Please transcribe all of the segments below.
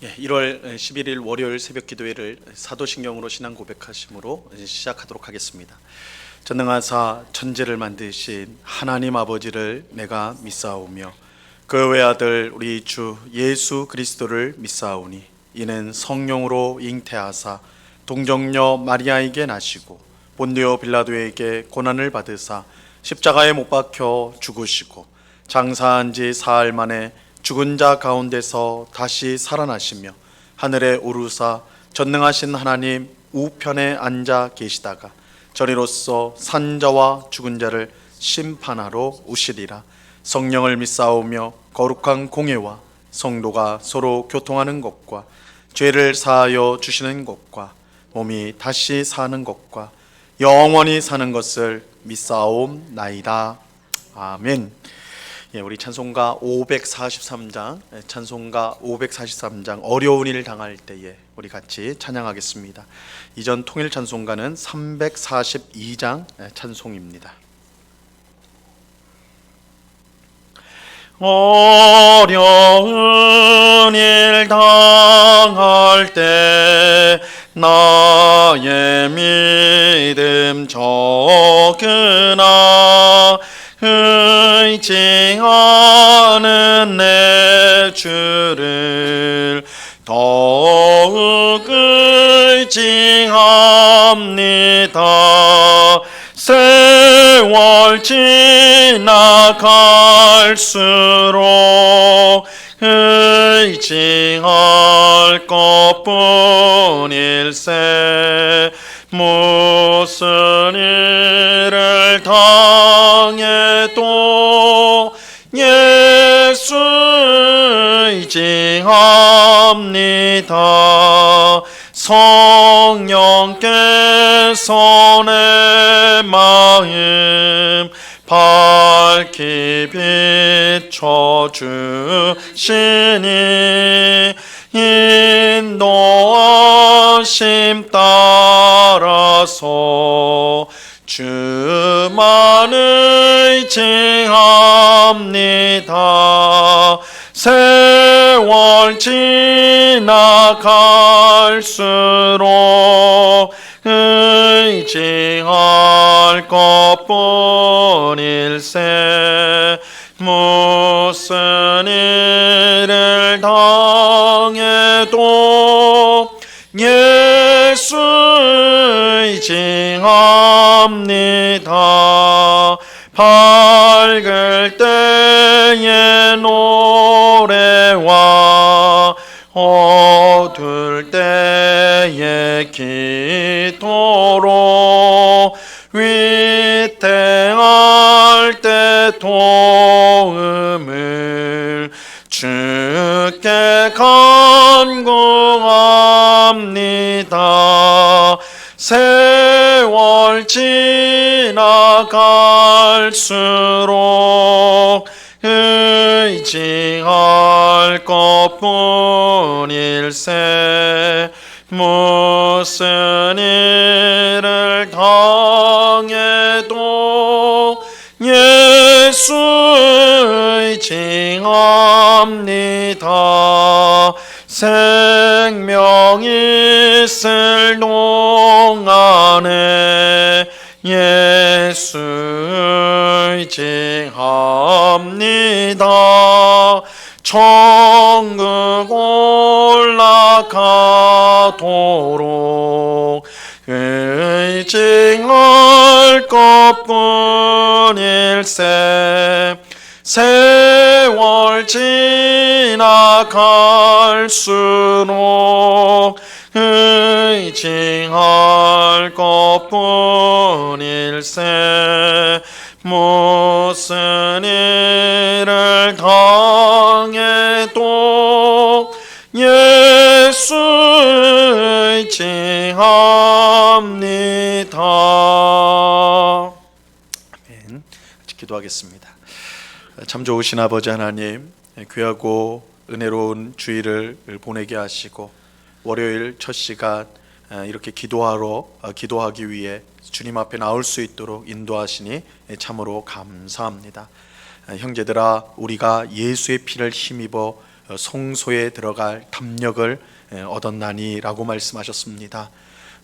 1월 11일 월요일 새벽 기도회를 사도신경으로 신앙 고백하심으로 시작하도록 하겠습니다. 전능하사 천지를 만드신 하나님 아버지를 내가 믿사오며 그 외아들 우리 주 예수 그리스도를 믿사오니 이는 성령으로 잉태하사 동정녀 마리아에게 나시고 본디오 빌라도에게 고난을 받으사 십자가에 못 박혀 죽으시고 장사한 지 사흘 만에 죽은 자 가운데서 다시 살아나시며 하늘에 오르사 전능하신 하나님 우편에 앉아 계시다가 저리로서 산 자와 죽은 자를 심판하러 오시리라. 성령을 믿사오며 거룩한 공예와 성도가 서로 교통하는 것과 죄를 사하여 주시는 것과 몸이 다시 사는 것과 영원히 사는 것을 믿사옵나이다. 아멘. 우리 찬송가 543장 어려운 일 당할 때에 우리 같이 찬양하겠습니다. 이전 통일 찬송가는 342장 찬송입니다. 어려운 일 당할 때 나의 믿음 적으나 의지하는 내 주를 더욱 의지합니다. 세월 지나갈수록 의지할 것뿐일세. 무슨 일을 당해도 예수 의지합니다. 성령께서 내 마음 밝히 비춰주시니 인도하심 따라서 주만 의지합니다. 세월 지나갈수록 의지할 것뿐일세. 무슨 일을 당해도 예수 의지합니다. 밝을 때의 노래와 어두울 때의 기도로 위태할 때 도움을 주께 간구합니다. 세월 지나갈수록 의지할 것뿐일세. 무슨 일을 당해도 예수 의지합니다. 생명 있을 동안에 예수 의지합니다. 천국 올라가도록 의지할 것뿐일세. 세월 지나갈수록 의지할 것뿐일세. 무슨 일을 당해도 예수 의지합니다. 아멘. 기도하겠습니다. 참 좋으신 아버지 하나님, 귀하고 은혜로운 주일을 보내게 하시고 월요일 첫 시간 이렇게 기도하기 위해 주님 앞에 나올 수 있도록 인도하시니 참으로 감사합니다. 형제들아, 우리가 예수의 피를 힘입어 성소에 들어갈 담력을 얻었나니라고 말씀하셨습니다.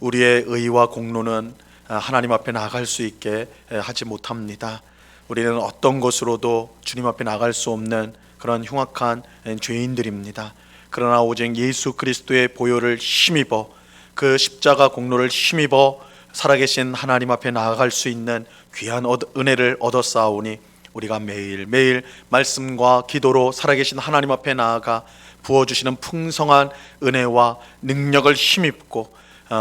우리의 의와 공로는 하나님 앞에 나아갈 수 있게 하지 못합니다. 우리는 어떤 것으로도 주님 앞에 나갈 수 없는 그런 흉악한 죄인들입니다. 그러나 오직 예수 그리스도의 보혈을 힘입어 그 십자가 공로를 힘입어 살아계신 하나님 앞에 나아갈 수 있는 귀한 은혜를 얻었사오니 우리가 매일매일 말씀과 기도로 살아계신 하나님 앞에 나아가 부어주시는 풍성한 은혜와 능력을 힘입고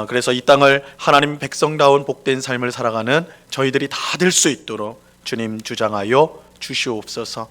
그래서 이 땅을 하나님 백성다운 복된 삶을 살아가는 저희들이 다 될 수 있도록 주님 주장하여 주시옵소서.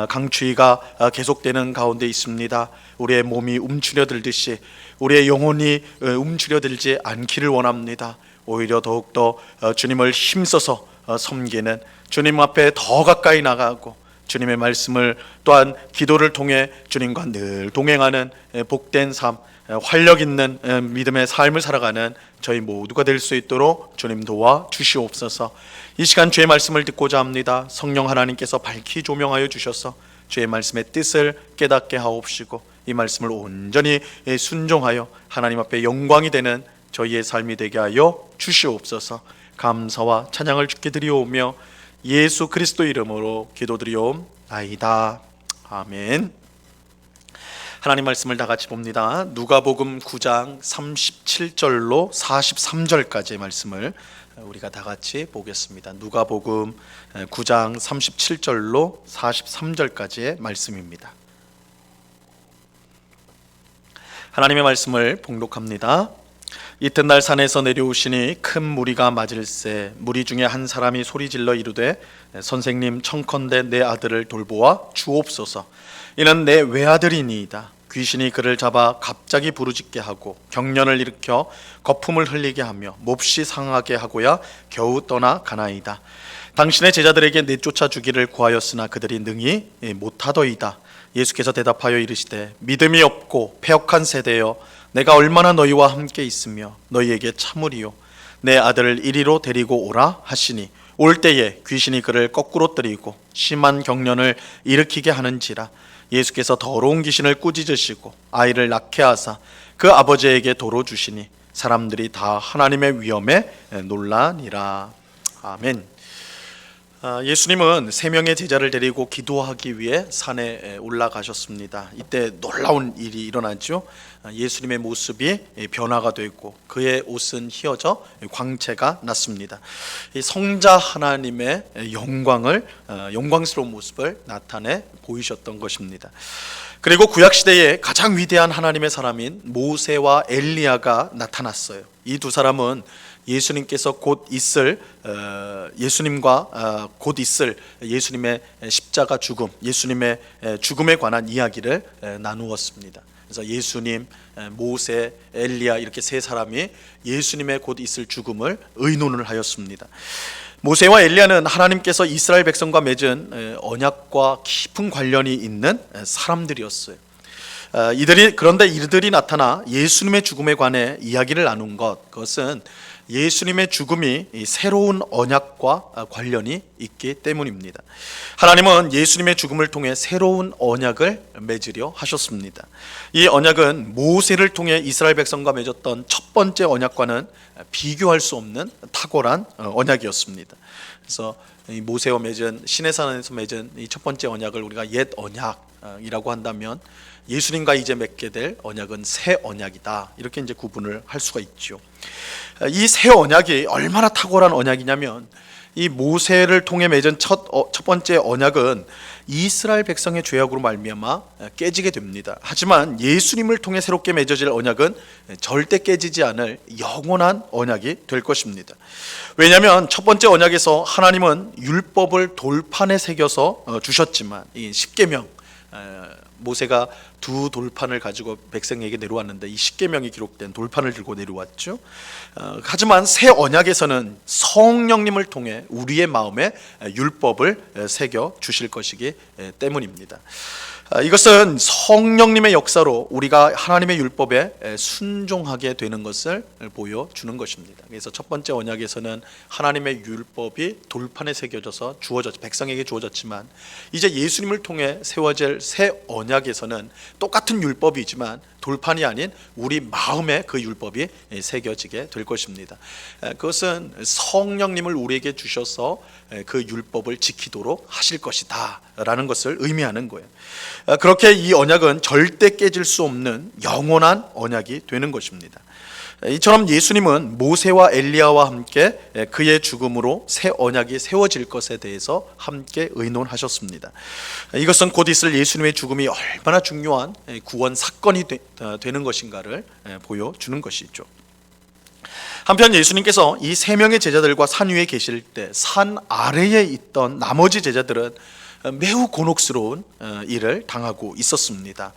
강추위가 계속되는 가운데 있습니다. 우리의 몸이 움츠려들듯이 우리의 영혼이 움츠려들지 않기를 원합니다. 오히려 더욱더 주님을 힘써서 섬기는, 주님 앞에 더 가까이 나가고 주님의 말씀을 또한 기도를 통해 주님과 늘 동행하는 복된 삶, 활력 있는 믿음의 삶을 살아가는 저희 모두가 될 수 있도록 주님 도와 주시옵소서. 이 시간 주의 말씀을 듣고자 합니다. 성령 하나님께서 밝히 조명하여 주셔서 주의 말씀의 뜻을 깨닫게 하옵시고 이 말씀을 온전히 순종하여 하나님 앞에 영광이 되는 저희의 삶이 되게 하여 주시옵소서. 감사와 찬양을 주께 드리오며 예수 그리스도 이름으로 기도드리옵나이다. 아멘. 하나님 말씀을 다 같이 봅니다. 누가복음 9장 37절로 43절까지의 말씀을 우리가 다 같이 보겠습니다. 누가복음 9장 37절로 43절까지의 말씀입니다. 하나님의 말씀을 봉독합니다. 이튿날 산에서 내려오시니 큰 무리가 맞을세 무리 중에 한 사람이 소리질러 이르되 선생님 청컨대 내 아들을 돌보아 주옵소서. 이는 내 외아들이니이다. 귀신이 그를 잡아 갑자기 부르짖게 하고 경련을 일으켜 거품을 흘리게 하며 몹시 상하게 하고야 겨우 떠나 가나이다. 당신의 제자들에게 내쫓아 주기를 구하였으나 그들이 능히 못하더이다. 예수께서 대답하여 이르시되 믿음이 없고 패역한 세대여 내가 얼마나 너희와 함께 있으며 너희에게 참으리요. 내 아들을 이리로 데리고 오라 하시니 올 때에 귀신이 그를 거꾸로 뜨리고 심한 경련을 일으키게 하는지라. 예수께서 더러운 귀신을 꾸짖으시고 아이를 낳게 하사 그 아버지에게 도로 주시니 사람들이 다 하나님의 위엄에 놀라니라. 아멘. 예수님은 세 명의 제자를 데리고 기도하기 위해 산에 올라가셨습니다. 이때 놀라운 일이 일어나죠. 예수님의 모습이 변화가 되고 그의 옷은 휘어져 광채가 났습니다. 이 성자 하나님의 영광스러운 모습을 나타내 보이셨던 것입니다. 그리고 구약시대에 가장 위대한 하나님의 사람인 모세와 엘리야가 나타났어요. 이 두 사람은 예수님께서 곧 있을 예수님의 십자가 죽음, 예수님의 죽음에 관한 이야기를 나누었습니다. 그래서 예수님, 모세, 엘리야 이렇게 세 사람이 예수님의 곧 있을 죽음을 의논을 하였습니다. 모세와 엘리야는 하나님께서 이스라엘 백성과 맺은 언약과 깊은 관련이 있는 사람들이었어요. 그런데 이들이 나타나 예수님의 죽음에 관해 이야기를 나눈 그것은 예수님의 죽음이 새로운 언약과 관련이 있기 때문입니다. 하나님은 예수님의 죽음을 통해 새로운 언약을 맺으려 하셨습니다. 이 언약은 모세를 통해 이스라엘 백성과 맺었던 첫 번째 언약과는 비교할 수 없는 탁월한 언약이었습니다. 그래서 모세와 맺은 시내산에서 맺은 이 첫 번째 언약을 우리가 옛 언약이라고 한다면 예수님과 이제 맺게 될 언약은 새 언약이다. 이렇게 이제 구분을 할 수가 있죠. 이 새 언약이 얼마나 탁월한 언약이냐면 이 모세를 통해 맺은 첫 번째 언약은 이스라엘 백성의 죄악으로 말미암아 깨지게 됩니다. 하지만 예수님을 통해 새롭게 맺어질 언약은 절대 깨지지 않을 영원한 언약이 될 것입니다. 왜냐하면 첫 번째 언약에서 하나님은 율법을 돌판에 새겨서 주셨지만 이 십계명, 모세가 두 돌판을 가지고 백성에게 내려왔는데 이 십계명이 기록된 돌판을 들고 내려왔죠. 하지만 새 언약에서는 성령님을 통해 우리의 마음에 율법을 새겨 주실 것이기 때문입니다. 이것은 성령님의 역사로 우리가 하나님의 율법에 순종하게 되는 것을 보여주는 것입니다. 그래서 첫 번째 언약에서는 하나님의 율법이 돌판에 새겨져서 백성에게 주어졌지만 이제 예수님을 통해 세워질 새 언약에서는 똑같은 율법이지만 돌판이 아닌 우리 마음에 그 율법이 새겨지게 될 것입니다. 그것은 성령님을 우리에게 주셔서 그 율법을 지키도록 하실 것이다 라는 것을 의미하는 거예요. 그렇게 이 언약은 절대 깨질 수 없는 영원한 언약이 되는 것입니다. 이처럼 예수님은 모세와 엘리야와 함께 그의 죽음으로 새 언약이 세워질 것에 대해서 함께 의논하셨습니다. 이것은 곧 있을 예수님의 죽음이 얼마나 중요한 구원 사건이 되는 것인가를 보여주는 것이죠. 한편 예수님께서 이 세 명의 제자들과 산 위에 계실 때 산 아래에 있던 나머지 제자들은 매우 곤혹스러운 일을 당하고 있었습니다.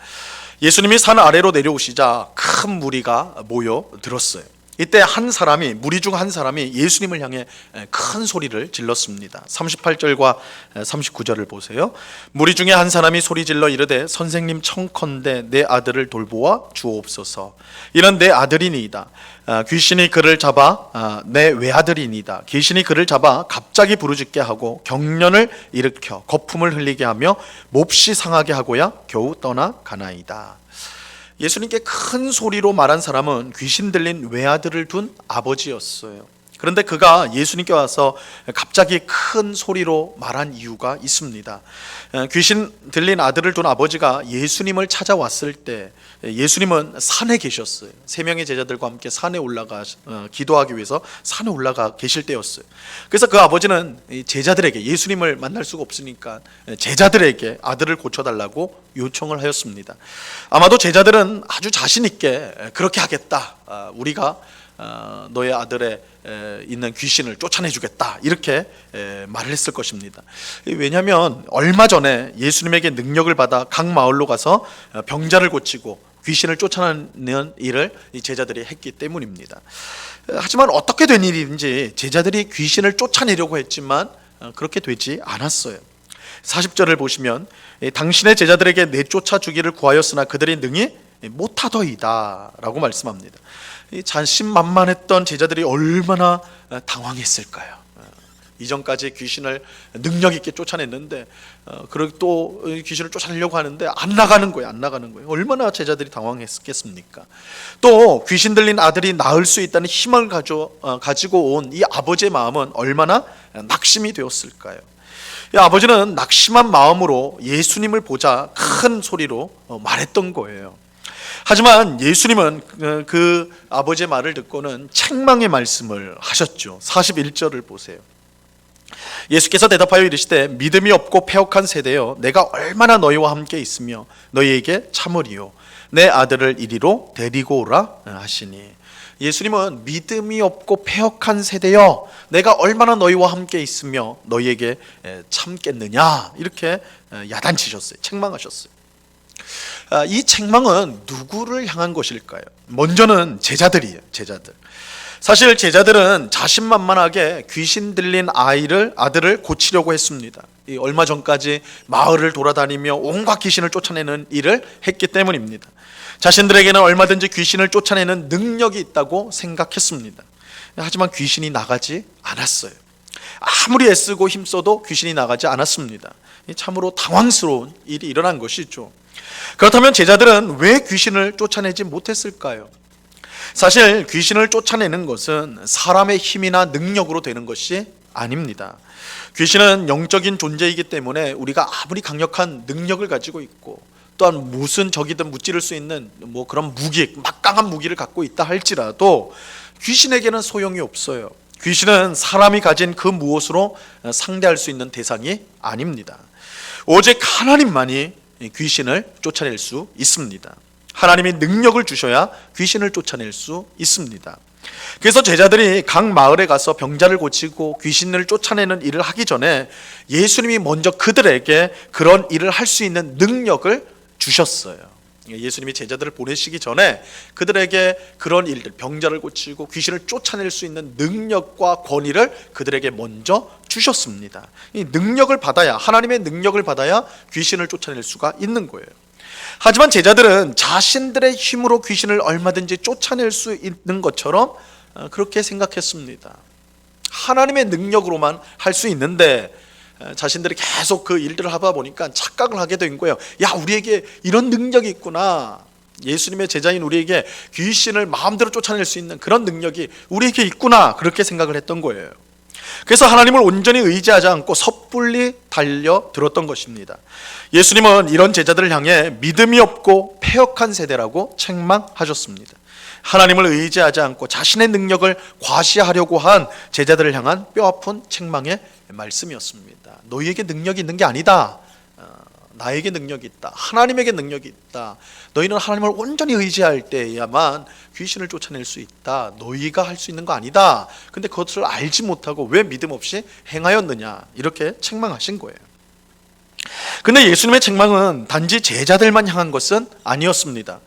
예수님이 산 아래로 내려오시자 큰 무리가 모여들었어요. 이때 한 사람이, 무리 중 한 사람이 예수님을 향해 큰 소리를 질렀습니다. 38절과 39절을 보세요. 무리 중에 한 사람이 소리 질러 이르되 선생님 청컨대 내 아들을 돌보아 주옵소서. 이는 내 아들이니이다. 귀신이 그를 잡아 내 외아들이니이다. 귀신이 그를 잡아 갑자기 부르짖게 하고 경련을 일으켜 거품을 흘리게 하며 몹시 상하게 하고야 겨우 떠나가나이다. 예수님께 큰 소리로 말한 사람은 귀신 들린 외아들을 둔 아버지였어요. 그런데 그가 예수님께 와서 갑자기 큰 소리로 말한 이유가 있습니다. 귀신 들린 아들을 둔 아버지가 예수님을 찾아왔을 때 예수님은 산에 계셨어요. 세 명의 제자들과 함께 산에 올라가 기도하기 위해서 산에 올라가 계실 때였어요. 그래서 그 아버지는 제자들에게, 예수님을 만날 수가 없으니까 제자들에게 아들을 고쳐달라고 요청을 하였습니다. 아마도 제자들은 아주 자신 있게 그렇게 하겠다, 우리가 너의 아들에 있는 귀신을 쫓아내주겠다, 이렇게 말을 했을 것입니다. 왜냐하면 얼마 전에 예수님에게 능력을 받아 각 마을로 가서 병자를 고치고 귀신을 쫓아내는 일을 이 제자들이 했기 때문입니다. 하지만 어떻게 된 일인지 제자들이 귀신을 쫓아내려고 했지만 그렇게 되지 않았어요. 40절을 보시면 당신의 제자들에게 내쫓아 주기를 구하였으나 그들이 능히 못하더이다 라고 말씀합니다. 자신만만했던 제자들이 얼마나 당황했을까요? 이전까지 귀신을 능력 있게 쫓아냈는데 그리고 또 귀신을 쫓아내려고 하는데 안 나가는 거예요. 얼마나 제자들이 당황했겠습니까? 또 귀신 들린 아들이 나을 수 있다는 희망을 가지고 온 이 아버지의 마음은 얼마나 낙심이 되었을까요? 이 아버지는 낙심한 마음으로 예수님을 보자 큰 소리로 말했던 거예요. 하지만 예수님은 그 아버지의 말을 듣고는 책망의 말씀을 하셨죠. 41절을 보세요. 예수께서 대답하여 이르시되 믿음이 없고 패역한 세대여, 내가 얼마나 너희와 함께 있으며 너희에게 참으리요, 내 아들을 이리로 데리고 오라 하시니. 예수님은 믿음이 없고 패역한 세대여, 내가 얼마나 너희와 함께 있으며 너희에게 참겠느냐, 이렇게 야단치셨어요. 책망하셨어요. 이 책망은 누구를 향한 것일까요? 먼저는 제자들이에요. 제자들. 사실 제자들은 자신만만하게 귀신 들린 아들을 고치려고 했습니다. 얼마 전까지 마을을 돌아다니며 온갖 귀신을 쫓아내는 일을 했기 때문입니다. 자신들에게는 얼마든지 귀신을 쫓아내는 능력이 있다고 생각했습니다. 하지만 귀신이 나가지 않았어요. 아무리 애쓰고 힘써도 귀신이 나가지 않았습니다. 참으로 당황스러운 일이 일어난 것이죠. 그렇다면 제자들은 왜 귀신을 쫓아내지 못했을까요? 사실 귀신을 쫓아내는 것은 사람의 힘이나 능력으로 되는 것이 아닙니다. 귀신은 영적인 존재이기 때문에 우리가 아무리 강력한 능력을 가지고 있고 또한 무슨 적이든 무찌를 수 있는 그런 무기, 막강한 무기를 갖고 있다 할지라도 귀신에게는 소용이 없어요. 귀신은 사람이 가진 그 무엇으로 상대할 수 있는 대상이 아닙니다. 오직 하나님만이 귀신을 쫓아낼 수 있습니다. 하나님이 능력을 주셔야 귀신을 쫓아낼 수 있습니다. 그래서 제자들이 각 마을에 가서 병자를 고치고 귀신을 쫓아내는 일을 하기 전에 예수님이 먼저 그들에게 그런 일을 할 수 있는 능력을 주셨어요. 예수님이 제자들을 보내시기 전에 그들에게 그런 일들, 병자를 고치고 귀신을 쫓아낼 수 있는 능력과 권위를 그들에게 먼저 주셨습니다. 이 능력을 받아야, 하나님의 능력을 받아야 귀신을 쫓아낼 수가 있는 거예요. 하지만 제자들은 자신들의 힘으로 귀신을 얼마든지 쫓아낼 수 있는 것처럼 그렇게 생각했습니다. 하나님의 능력으로만 할 수 있는데 자신들이 계속 그 일들을 하다 보니까 착각을 하게 된 거예요. 야, 우리에게 이런 능력이 있구나. 예수님의 제자인 우리에게 귀신을 마음대로 쫓아낼 수 있는 그런 능력이 우리에게 있구나. 그렇게 생각을 했던 거예요. 그래서 하나님을 온전히 의지하지 않고 섣불리 달려들었던 것입니다. 예수님은 이런 제자들을 향해 믿음이 없고 패역한 세대라고 책망하셨습니다. 하나님을 의지하지 않고 자신의 능력을 과시하려고 한 제자들을 향한 뼈아픈 책망의 말씀이었습니다. 너희에게 능력이 있는 게 아니다. 나에게 능력이 있다. 하나님에게 능력이 있다. 너희는 하나님을 온전히 의지할 때야만 귀신을 쫓아낼 수 있다. 너희가 할 수 있는 거 아니다. 근데 그것을 알지 못하고 왜 믿음 없이 행하였느냐, 이렇게 책망하신 거예요. 근데 예수님의 책망은 단지 제자들만 향한 것은 아니었습니다.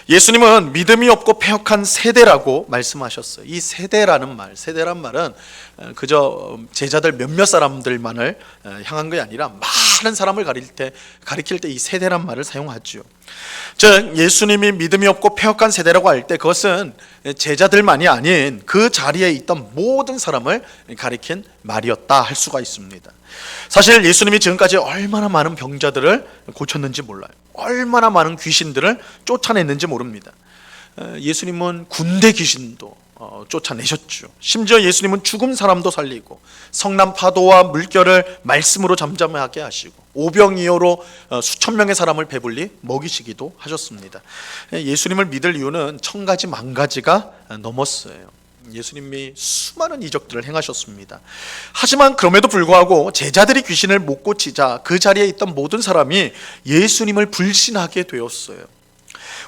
예수님은 믿음이 없고 패역한 세대라고 말씀하셨어요. 이 세대란 말은 그저 제자들 몇몇 사람들만을 향한 게 아니라 많은 사람을 가리킬 때 이 세대란 말을 사용하죠. 즉, 예수님이 믿음이 없고 패역한 세대라고 할 때 그것은 제자들만이 아닌 그 자리에 있던 모든 사람을 가리킨 말이었다 할 수가 있습니다. 사실 예수님이 지금까지 얼마나 많은 병자들을 고쳤는지 몰라요. 얼마나 많은 귀신들을 쫓아냈는지 모릅니다. 예수님은 군대 귀신도 쫓아내셨죠. 심지어 예수님은 죽은 사람도 살리고 성난 파도와 물결을 말씀으로 잠잠하게 하시고 오병이어로 수천 명의 사람을 배불리 먹이시기도 하셨습니다. 예수님을 믿을 이유는 1000가지 만가지가 넘었어요. 예수님이 수많은 이적들을 행하셨습니다. 하지만 그럼에도 불구하고 제자들이 귀신을 못 고치자 그 자리에 있던 모든 사람이 예수님을 불신하게 되었어요.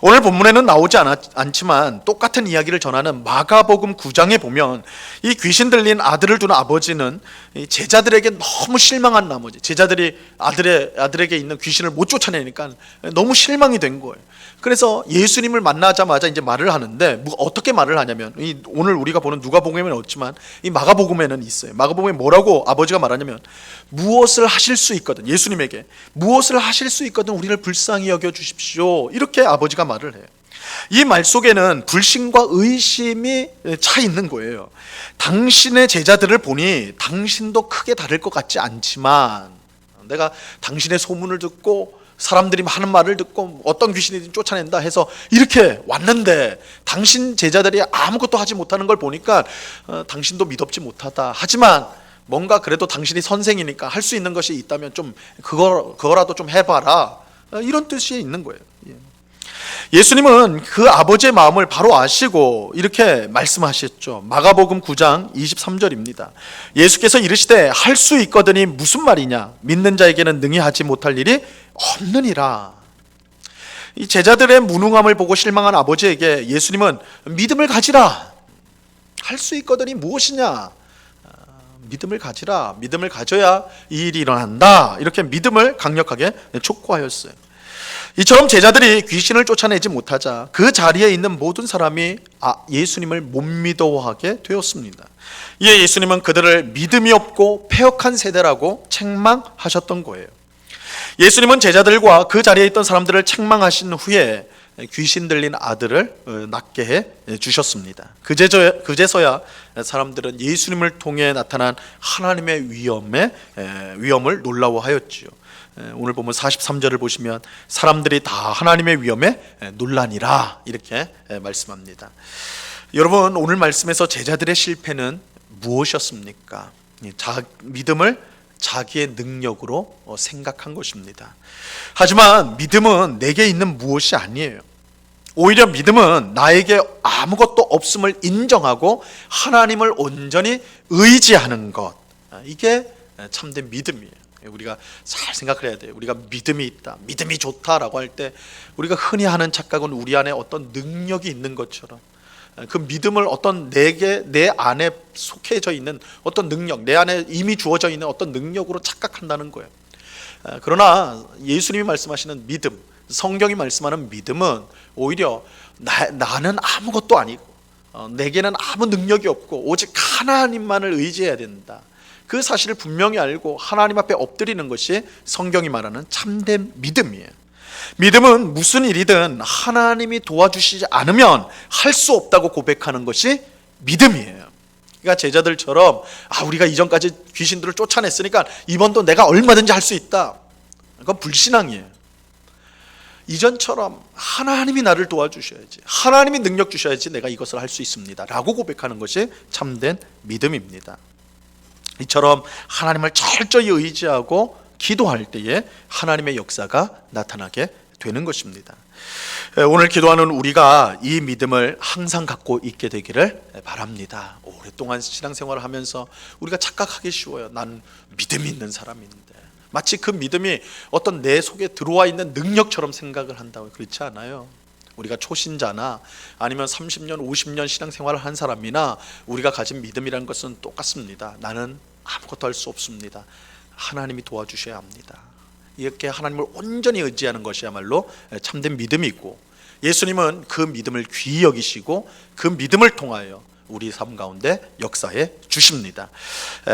오늘 본문에는 나오지 않지만 똑같은 이야기를 전하는 마가복음 9장에 보면 이 귀신 들린 아들을 둔 아버지는 제자들에게 너무 실망한 나머지 제자들이 아들에게 있는 귀신을 못 쫓아내니까 너무 실망이 된 거예요. 그래서 예수님을 만나자마자 이제 말을 하는데 어떻게 말을 하냐면 오늘 우리가 보는 누가복음에는 없지만 이 마가복음에는 있어요. 마가복음에 뭐라고 아버지가 말하냐면 무엇을 하실 수 있거든, 예수님에게 무엇을 하실 수 있거든 우리를 불쌍히 여겨 주십시오, 이렇게 아버지가 말을 해요. 이 말 속에는 불신과 의심이 차 있는 거예요. 당신의 제자들을 보니 당신도 크게 다를 것 같지 않지만 내가 당신의 소문을 듣고 사람들이 하는 말을 듣고 어떤 귀신이든 쫓아낸다 해서 이렇게 왔는데 당신 제자들이 아무것도 하지 못하는 걸 보니까 당신도 믿업지 못하다. 하지만 뭔가 그래도 당신이 선생이니까 할 수 있는 것이 있다면 좀 그거라도 좀 해봐라, 이런 뜻이 있는 거예요. 예수님은 그 아버지의 마음을 바로 아시고 이렇게 말씀하셨죠. 마가복음 9장 23절입니다. 예수께서 이르시되 할 수 있거든이 무슨 말이냐, 믿는 자에게는 능히 하지 못할 일이 없느니라. 이 제자들의 무능함을 보고 실망한 아버지에게 예수님은 믿음을 가지라, 할 수 있거든이 무엇이냐, 믿음을 가지라, 믿음을 가져야 이 일이 일어난다, 이렇게 믿음을 강력하게 촉구하였어요. 이처럼 제자들이 귀신을 쫓아내지 못하자 그 자리에 있는 모든 사람이 예수님을 못 믿어하게 되었습니다. 이에 예수님은 그들을 믿음이 없고 패역한 세대라고 책망하셨던 거예요. 예수님은 제자들과 그 자리에 있던 사람들을 책망하신 후에 귀신 들린 아들을 낫게 해 주셨습니다. 그제서야 사람들은 예수님을 통해 나타난 하나님의 위엄을 놀라워하였지요. 오늘 보면 43절을 보시면 사람들이 다 하나님의 위엄에 놀라니라, 이렇게 말씀합니다. 여러분, 오늘 말씀에서 제자들의 실패는 무엇이었습니까? 믿음을 자기의 능력으로 생각한 것입니다. 하지만 믿음은 내게 있는 무엇이 아니에요. 오히려 믿음은 나에게 아무것도 없음을 인정하고 하나님을 온전히 의지하는 것, 이게 참된 믿음이에요. 우리가 잘 생각을 해야 돼요. 우리가 믿음이 있다, 믿음이 좋다라고 할 때 우리가 흔히 하는 착각은 우리 안에 어떤 능력이 있는 것처럼, 그 믿음을 어떤 내 안에 속해져 있는 어떤 능력, 내 안에 이미 주어져 있는 어떤 능력으로 착각한다는 거예요. 그러나 예수님이 말씀하시는 믿음, 성경이 말씀하는 믿음은 오히려 나는 아무것도 아니고 내게는 아무 능력이 없고 오직 하나님만을 의지해야 된다, 그 사실을 분명히 알고 하나님 앞에 엎드리는 것이 성경이 말하는 참된 믿음이에요. 믿음은 무슨 일이든 하나님이 도와주시지 않으면 할 수 없다고 고백하는 것이 믿음이에요. 그러니까 제자들처럼 우리가 이전까지 귀신들을 쫓아냈으니까 이번도 내가 얼마든지 할 수 있다. 그건 불신앙이에요. 이전처럼 하나님이 나를 도와주셔야지, 하나님이 능력 주셔야지 내가 이것을 할 수 있습니다 라고 고백하는 것이 참된 믿음입니다. 이처럼 하나님을 철저히 의지하고 기도할 때에 하나님의 역사가 나타나게 되는 것입니다. 오늘 기도하는 우리가 이 믿음을 항상 갖고 있게 되기를 바랍니다. 오랫동안 신앙생활을 하면서 우리가 착각하기 쉬워요. 난 믿음이 있는 사람인데, 마치 그 믿음이 어떤 내 속에 들어와 있는 능력처럼 생각을 한다고. 그렇지 않아요. 우리가 초신자나 아니면 30년 50년 신앙생활을 한 사람이나 우리가 가진 믿음이라는 것은 똑같습니다. 나는 아무것도 할 수 없습니다. 하나님이 도와주셔야 합니다. 이렇게 하나님을 온전히 의지하는 것이야말로 참된 믿음이고, 예수님은 그 믿음을 귀히 여기시고 그 믿음을 통하여 우리 삶 가운데 역사해 주십니다.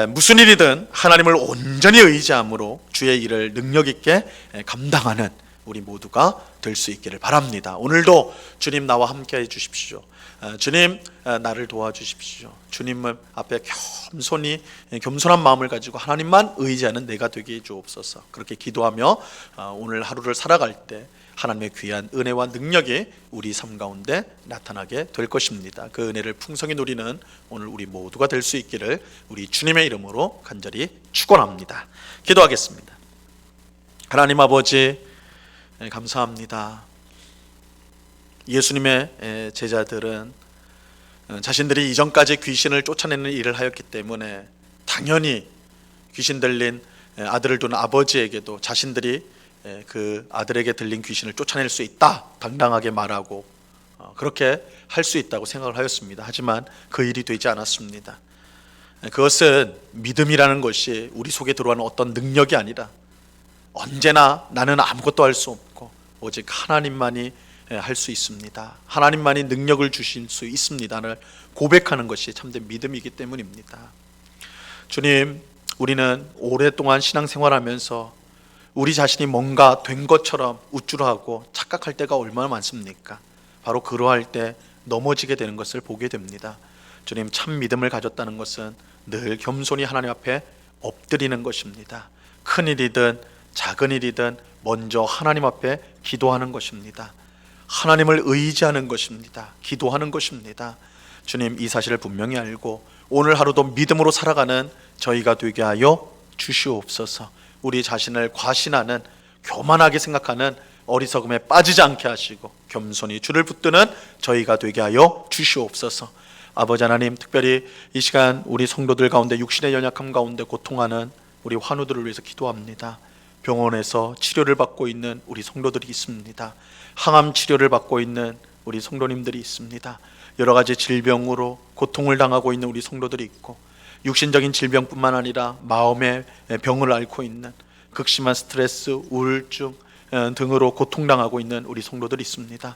무슨 일이든 하나님을 온전히 의지함으로 주의 일을 능력 있게 감당하는 우리 모두가 될 수 있기를 바랍니다. 오늘도 주님 나와 함께 해 주십시오. 주님 나를 도와주십시오. 주님 앞에 겸손한 마음을 가지고 하나님만 의지하는 내가 되게 해 주옵소서. 그렇게 기도하며 오늘 하루를 살아갈 때 하나님의 귀한 은혜와 능력이 우리 삶 가운데 나타나게 될 것입니다. 그 은혜를 풍성히 누리는 오늘 우리 모두가 될 수 있기를 우리 주님의 이름으로 간절히 축원합니다. 기도하겠습니다. 하나님 아버지, 감사합니다. 예수님의 제자들은 자신들이 이전까지 귀신을 쫓아내는 일을 하였기 때문에 당연히 귀신 들린 아들을 둔 아버지에게도 자신들이 그 아들에게 들린 귀신을 쫓아낼 수 있다 당당하게 말하고 그렇게 할 수 있다고 생각을 하였습니다. 하지만 그 일이 되지 않았습니다. 그것은 믿음이라는 것이 우리 속에 들어가는 어떤 능력이 아니라 언제나 나는 아무것도 할 수 없고 오직 하나님만이 할 수 있습니다, 하나님만이 능력을 주실 수 있습니다를 고백하는 것이 참된 믿음이기 때문입니다. 주님, 우리는 오랫동안 신앙생활하면서 우리 자신이 뭔가 된 것처럼 우쭐하고 착각할 때가 얼마나 많습니까? 바로 그러할 때 넘어지게 되는 것을 보게 됩니다. 주님, 참 믿음을 가졌다는 것은 늘 겸손히 하나님 앞에 엎드리는 것입니다. 큰 일이든 작은 일이든 먼저 하나님 앞에 기도하는 것입니다. 하나님을 의지하는 것입니다. 기도하는 것입니다. 주님, 이 사실을 분명히 알고 오늘 하루도 믿음으로 살아가는 저희가 되게 하여 주시옵소서. 우리 자신을 과신하는, 교만하게 생각하는 어리석음에 빠지지 않게 하시고 겸손히 주를 붙드는 저희가 되게 하여 주시옵소서. 아버지 하나님, 특별히 이 시간 우리 성도들 가운데 육신의 연약함 가운데 고통하는 우리 환우들을 위해서 기도합니다. 병원에서 치료를 받고 있는 우리 성도들이 있습니다. 항암 치료를 받고 있는 우리 성도님들이 있습니다. 여러 가지 질병으로 고통을 당하고 있는 우리 성도들이 있고, 육신적인 질병뿐만 아니라 마음의 병을 앓고 있는 극심한 스트레스, 우울증 등으로 고통당하고 있는 우리 성도들이 있습니다.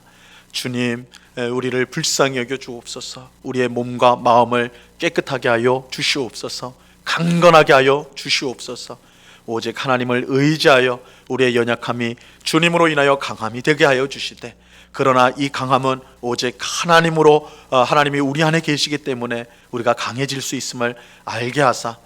주님, 우리를 불쌍히 여겨 주옵소서. 우리의 몸과 마음을 깨끗하게 하여 주시옵소서. 강건하게 하여 주시옵소서. 오직 하나님을 의지하여 우리의 연약함이 주님으로 인하여 강함이 되게 하여 주시되, 그러나 이 강함은 오직 하나님으로, 하나님이 우리 안에 계시기 때문에 우리가 강해질 수 있음을 알게 하사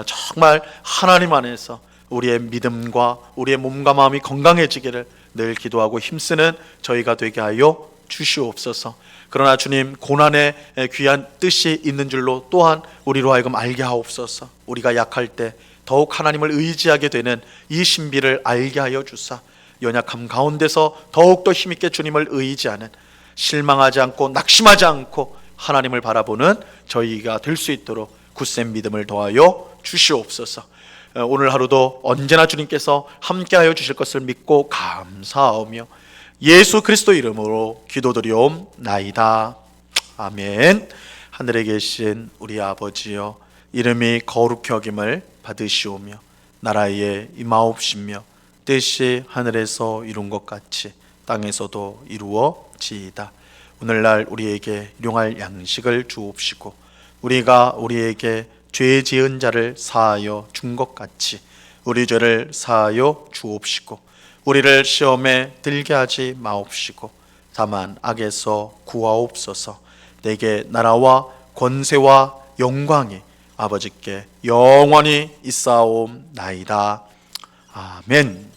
정말 하나님 안에서 우리의 믿음과 우리의 몸과 마음이 건강해지기를 늘 기도하고 힘쓰는 저희가 되게 하여 주시옵소서. 그러나 주님, 고난의 귀한 뜻이 있는 줄로 또한 우리로 하여금 알게 하옵소서. 우리가 약할 때 더욱 하나님을 의지하게 되는 이 신비를 알게 하여 주사, 연약함 가운데서 더욱더 힘있게 주님을 의지하는, 실망하지 않고 낙심하지 않고 하나님을 바라보는 저희가 될 수 있도록 굳센 믿음을 더하여 주시옵소서. 오늘 하루도 언제나 주님께서 함께하여 주실 것을 믿고 감사하며 예수 그리스도 이름으로 기도드리옵나이다. 아멘. 하늘에 계신 우리 아버지여, 이름이 거룩히 여김을 받으시오며 나라에 임하옵시며 뜻이 하늘에서 이룬 것 같이 땅에서도 이루어지이다. 오늘날 우리에게 일용할 양식을 주옵시고 우리가 우리에게 죄 지은 자를 사하여 준 것 같이 우리 죄를 사하여 주옵시고 우리를 시험에 들게 하지 마옵시고 다만 악에서 구하옵소서. 내게 나라와 권세와 영광이 아버지께 영원히 있사옵나이다. 아멘.